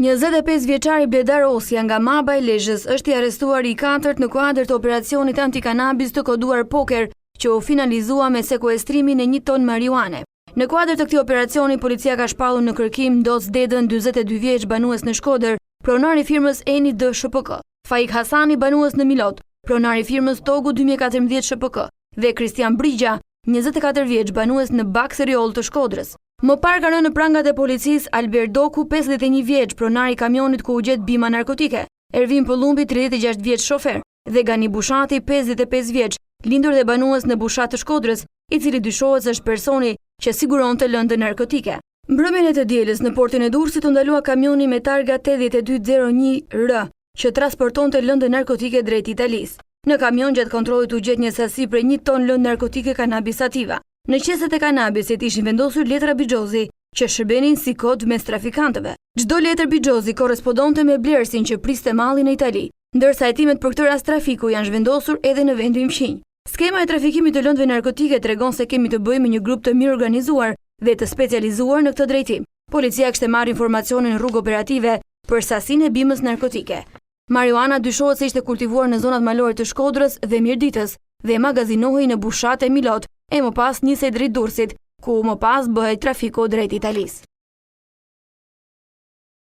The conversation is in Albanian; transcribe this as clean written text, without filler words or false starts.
25 vjeçari Bledar Osja nga Maba e Lezhës është i arrestuar i katërt në kuadër të operacionit antikanabis të koduar poker, që u finalizua me sekuestrimin e 1 ton marijuane. Në kuadër të këtij operacioni, policia ka shpallur në kërkim Doc Dedën, 42 vjeç, banues në Shkodër, pronar i firmës Eni D SHPK, Faik Hasani, banues në Milot, pronar i firmës Togu 2014 SHPK, dhe Kristian Brigja, 24 vjeç, banues në Bak Seriol të Shkodrës. Më parë ka rënë në prangat e policisë Albert Doku, 51 vjeç, pronar i kamionit ku u gjet bima narkotike, Ervin Pëllumbi, 36 vjeç, shofer, dhe Gani Bushati, 55 vjeç, lindur dhe banues në Bushat të Shkodrës, i cili dyshohet se është personi që siguronte lëndë narkotike. Mbrëmjen e të dielës në portin e Durrësit u ndalua kamioni me targa 8201R, që transportonte lëndë narkotike drejt Italisë. Në kamion gjatë kontrollit u gjet një sasi prej 1 ton lëndë narkotike kanabis sativa. Në qeset e kanabisit ishin vendosur letra bigjozi që shërbenin si kod mes trafikantëve. Çdo letër bigjozi korrespondonte me blerësin që priste malli në Itali, ndërsa hetimet për këtë rast trafiku janë zhvendosur edhe në vendin fqinj. Skema e trafikimit të lëndëve narkotike tregon se kemi të bëjmë me një grup të mirë organizuar dhe të specializuar në këtë drejtim. Policia kishte marrë informacionin në rrugë operative për sasinë e bimës narkotike. Marijuana dyshohet se ishte kultivuar në zonat malore të Shkodrës dhe Mirditës dhe magazinohej në Bushat e Milot, e më pas nisej drejt Durrësit, ku më pas bëhej trafiku drejt Italisë.